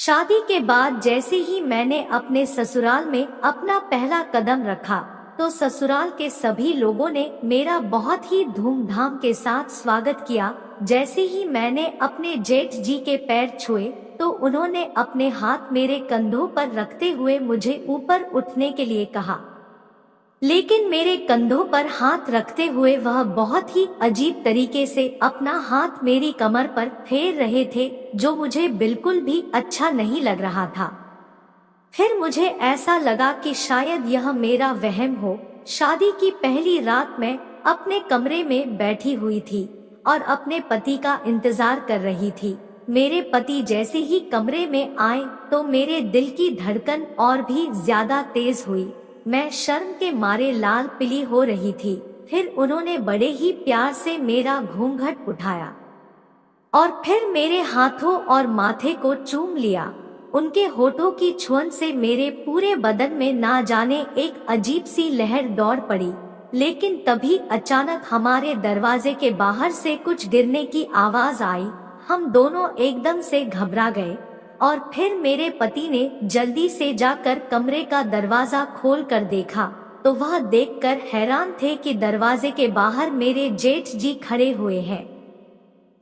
शादी के बाद जैसे ही मैंने अपने ससुराल में अपना पहला कदम रखा, तो ससुराल के सभी लोगों ने मेरा बहुत ही धूमधाम के साथ स्वागत किया। जैसे ही मैंने अपने जेठ जी के पैर छुए, तो उन्होंने अपने हाथ मेरे कंधों पर रखते हुए मुझे ऊपर उठने के लिए कहा। लेकिन मेरे कंधों पर हाथ रखते हुए वह बहुत ही अजीब तरीके से अपना हाथ मेरी कमर पर फेर रहे थे, जो मुझे बिल्कुल भी अच्छा नहीं लग रहा था। फिर मुझे ऐसा लगा कि शायद यह मेरा वहम हो। शादी की पहली रात मैं अपने कमरे में बैठी हुई थी और अपने पति का इंतजार कर रही थी। मेरे पति जैसे ही कमरे में आए, तो मेरे दिल की धड़कन और भी ज्यादा तेज हुई। मैं शर्म के मारे लाल पीली हो रही थी। फिर उन्होंने बड़े ही प्यार से मेरा घूंघट उठाया और फिर मेरे हाथों और माथे को चूम लिया। उनके होठों की छुअन से मेरे पूरे बदन में ना जाने एक अजीब सी लहर दौड़ पड़ी। लेकिन तभी अचानक हमारे दरवाजे के बाहर से कुछ गिरने की आवाज आई। हम दोनों एकदम से घबरा गए और फिर मेरे पति ने जल्दी से जाकर कमरे का दरवाजा खोल कर देखा, तो वह देखकर हैरान थे कि दरवाजे के बाहर मेरे जेठ जी खड़े हुए हैं।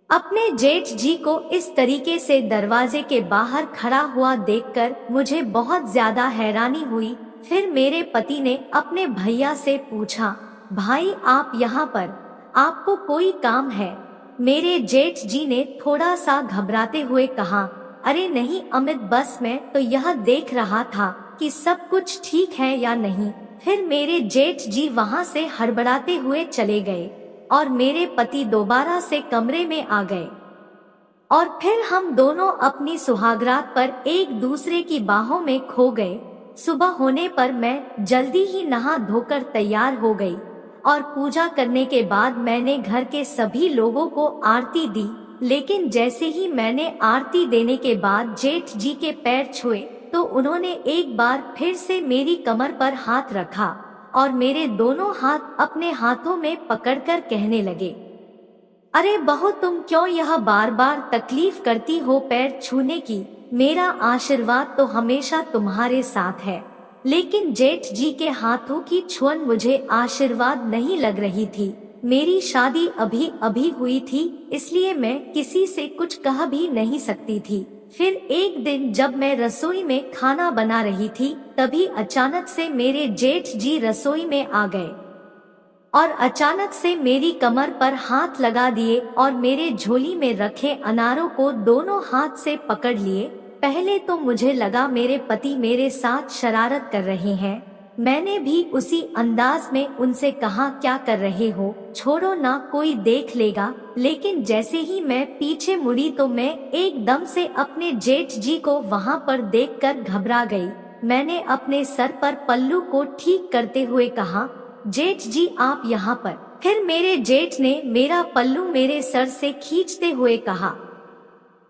अपने जेठ जी को इस तरीके से दरवाजे के बाहर खड़ा हुआ देखकर मुझे बहुत ज्यादा हैरानी हुई। फिर मेरे पति ने अपने भैया से पूछा, भाई आप यहाँ पर, आपको कोई काम है? मेरे जेठ जी ने थोड़ा सा घबराते हुए कहा, अरे नहीं अमित, बस मैं तो यह देख रहा था कि सब कुछ ठीक है या नहीं। फिर मेरे जेठ जी वहां से हड़बड़ाते हुए चले गए और मेरे पति दोबारा से कमरे में आ गए और फिर हम दोनों अपनी सुहागरात पर एक दूसरे की बाहों में खो गए। सुबह होने पर मैं जल्दी ही नहा धोकर तैयार हो गई और पूजा करने के बाद मैंने घर के सभी लोगों को आरती दी। लेकिन जैसे ही मैंने आरती देने के बाद जेठ जी के पैर छुए, तो उन्होंने एक बार फिर से मेरी कमर पर हाथ रखा और मेरे दोनों हाथ अपने हाथों में पकड़कर कहने लगे, अरे बहू, तुम क्यों यह बार बार तकलीफ करती हो पैर छूने की? मेरा आशीर्वाद तो हमेशा तुम्हारे साथ है। लेकिन जेठ जी के हाथों की छुअन मुझे आशीर्वाद नहीं लग रही थी। मेरी शादी अभी अभी हुई थी, इसलिए मैं किसी से कुछ कह भी नहीं सकती थी। फिर एक दिन जब मैं रसोई में खाना बना रही थी, तभी अचानक से मेरे जेठ जी रसोई में आ गए और अचानक से मेरी कमर पर हाथ लगा दिए और मेरे झोली में रखे अनारों को दोनों हाथ से पकड़ लिए। पहले तो मुझे लगा मेरे पति मेरे साथ शरारत कर रहे हैं। मैंने भी उसी अंदाज में उनसे कहा, क्या कर रहे हो, छोड़ो ना, कोई देख लेगा। लेकिन जैसे ही मैं पीछे मुड़ी तो मैं एकदम से अपने जेठ जी को वहां पर देखकर घबरा गई। मैंने अपने सर पर पल्लू को ठीक करते हुए कहा, जेठ जी आप यहाँ पर। फिर मेरे जेठ ने मेरा पल्लू मेरे सर से खींचते हुए कहा,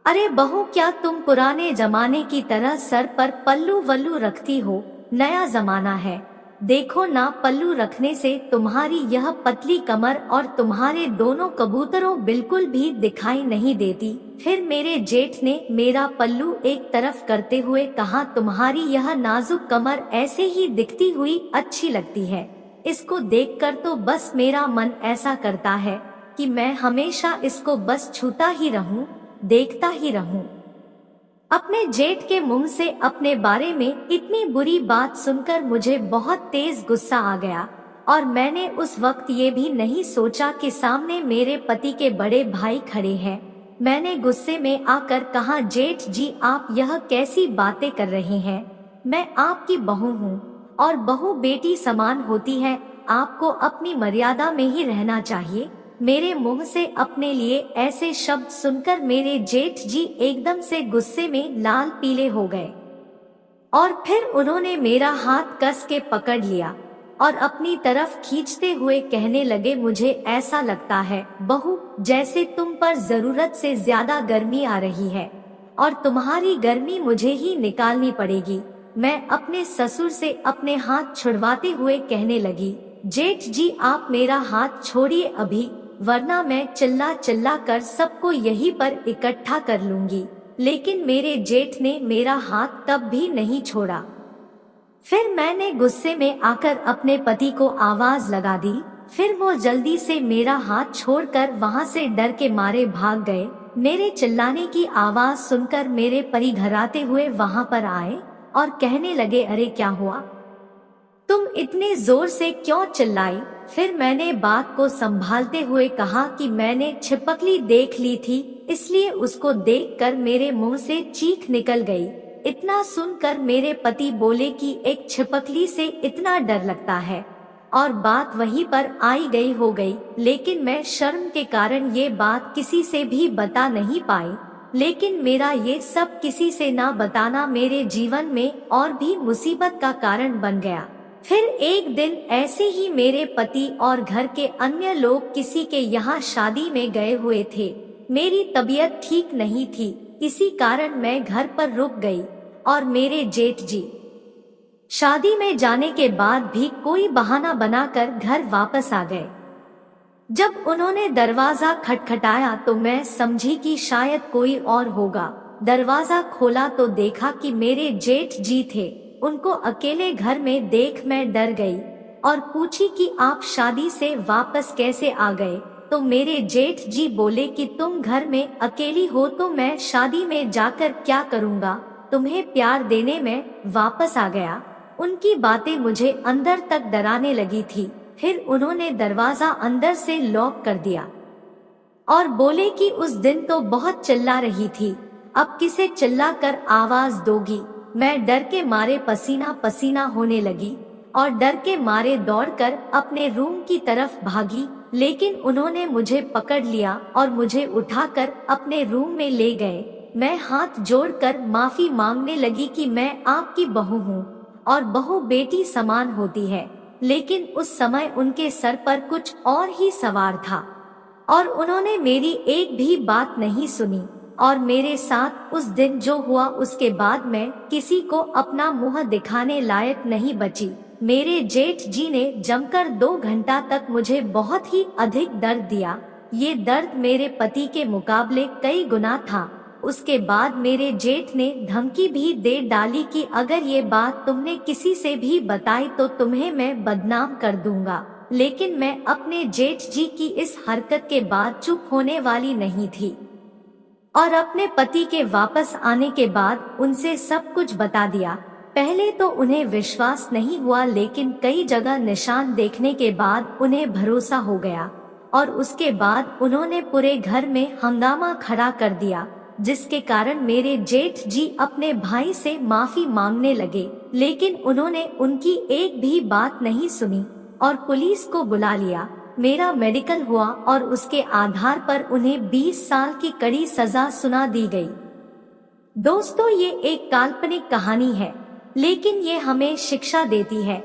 अरे बहू, क्या तुम पुराने जमाने की तरह सर पर पल्लू वल्लू रखती हो? नया जमाना है, देखो ना, पल्लू रखने से तुम्हारी यह पतली कमर और तुम्हारे दोनों कबूतरों बिल्कुल भी दिखाई नहीं देती। फिर मेरे जेठ ने मेरा पल्लू एक तरफ करते हुए कहा, तुम्हारी यह नाजुक कमर ऐसे ही दिखती हुई अच्छी लगती है। इसको देखकर तो बस मेरा मन ऐसा करता है कि मैं हमेशा इसको बस छूता ही रहूं, देखता ही रहूं। अपने जेठ के मुंह से अपने बारे में इतनी बुरी बात सुनकर मुझे बहुत तेज गुस्सा आ गया और मैंने उस वक्त ये भी नहीं सोचा कि सामने मेरे पति के बड़े भाई खड़े हैं। मैंने गुस्से में आकर कहा, जेठ जी आप यह कैसी बातें कर रहे हैं? मैं आपकी बहू हूँ और बहू बेटी समान होती है, आपको अपनी मर्यादा में ही रहना चाहिए। मेरे मुंह से अपने लिए ऐसे शब्द सुनकर मेरे जेठ जी एकदम से गुस्से में लाल पीले हो गए और फिर उन्होंने मेरा हाथ कस के पकड़ लिया और अपनी तरफ खींचते हुए कहने लगे, मुझे ऐसा लगता है बहू, जैसे तुम पर जरूरत से ज्यादा गर्मी आ रही है और तुम्हारी गर्मी मुझे ही निकालनी पड़ेगी। मैं अपने ससुर से अपने हाथ छुड़वाते हुए कहने लगी, जेठ जी आप मेरा हाथ छोड़िए अभी, वरना मैं चिल्ला चिल्ला कर सबको यहीं पर इकट्ठा कर लूंगी। लेकिन मेरे जेठ ने मेरा हाथ तब भी नहीं छोड़ा। फिर मैंने गुस्से में आकर अपने पति को आवाज लगा दी। फिर वो जल्दी से मेरा हाथ छोड़कर वहां से डर के मारे भाग गए। मेरे चिल्लाने की आवाज सुनकर मेरे पति घबराते हुए वहां पर आए और कहने लगे, अरे क्या हुआ, तुम इतने जोर से क्यों चिल्लाई? फिर मैंने बात को संभालते हुए कहा कि मैंने छिपकली देख ली थी, इसलिए उसको देखकर मेरे मुंह से चीख निकल गई। इतना सुनकर मेरे पति बोले कि एक छिपकली से इतना डर लगता है, और बात वहीं पर आई गई हो गई। लेकिन मैं शर्म के कारण ये बात किसी से भी बता नहीं पाई। लेकिन मेरा ये सब किसी से ना बताना मेरे जीवन में और भी मुसीबत का कारण बन गया। फिर एक दिन ऐसे ही मेरे पति और घर के अन्य लोग किसी के यहाँ शादी में गए हुए थे। मेरी तबीयत ठीक नहीं थी, इसी कारण मैं घर पर रुक गई और मेरे जेठ जी शादी में जाने के बाद भी कोई बहाना बनाकर घर वापस आ गए। जब उन्होंने दरवाजा खटखटाया तो मैं समझी कि शायद कोई और होगा। दरवाजा खोला तो देखा कि मेरे जेठ जी थे। उनको अकेले घर में देख मैं डर गई और पूछी कि आप शादी से वापस कैसे आ गए? तो मेरे जेठ जी बोले कि तुम घर में अकेली हो तो मैं शादी में जाकर क्या करूँगा, तुम्हें प्यार देने में वापस आ गया। उनकी बातें मुझे अंदर तक डराने लगी थी। फिर उन्होंने दरवाजा अंदर से लॉक कर दिया और बोले कि उस दिन तो बहुत चिल्ला रही थी, अब किसे चिल्ला कर आवाज दोगी? मैं डर के मारे पसीना पसीना होने लगी और डर के मारे दौड़कर अपने रूम की तरफ भागी। लेकिन उन्होंने मुझे पकड़ लिया और मुझे उठाकर अपने रूम में ले गए। मैं हाथ जोड़कर माफी मांगने लगी कि मैं आपकी बहू हूँ और बहू बेटी समान होती है। लेकिन उस समय उनके सर पर कुछ और ही सवार था और उन्होंने मेरी एक भी बात नहीं सुनी। और मेरे साथ उस दिन जो हुआ उसके बाद मैं किसी को अपना मुंह दिखाने लायक नहीं बची। मेरे जेठ जी ने जमकर 2 घंटा तक मुझे बहुत ही अधिक दर्द दिया। ये दर्द मेरे पति के मुकाबले कई गुना था। उसके बाद मेरे जेठ ने धमकी भी दे डाली कि अगर ये बात तुमने किसी से भी बताई तो तुम्हें मैं बदनाम कर दूंगा। लेकिन मैं अपने जेठ जी की इस हरकत के बाद चुप होने वाली नहीं थी और अपने पति के वापस आने के बाद उनसे सब कुछ बता दिया। पहले तो उन्हें विश्वास नहीं हुआ, लेकिन कई जगह निशान देखने के बाद उन्हें भरोसा हो गया और उसके बाद उन्होंने पूरे घर में हंगामा खड़ा कर दिया, जिसके कारण मेरे जेठ जी अपने भाई से माफी मांगने लगे। लेकिन उन्होंने उनकी एक भी बात नहीं सुनी और पुलिस को बुला लिया। मेरा मेडिकल हुआ और उसके आधार पर उन्हें 20 साल की कड़ी सजा सुना दी गई। दोस्तों, ये एक काल्पनिक कहानी है, लेकिन ये हमें शिक्षा देती है।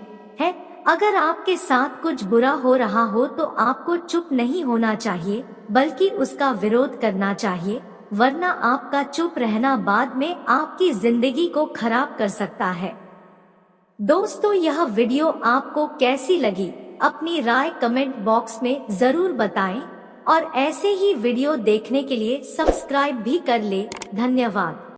अगर आपके साथ कुछ बुरा हो रहा हो तो आपको चुप नहीं होना चाहिए, बल्कि उसका विरोध करना चाहिए, वरना आपका चुप रहना बाद में आपकी जिंदगी को खराब कर सकता है। दोस्तों, यह वीडियो आपको कैसी लगी? अपनी राय कमेंट बॉक्स में जरूर बताएं और ऐसे ही वीडियो देखने के लिए सब्सक्राइब भी कर ले। धन्यवाद।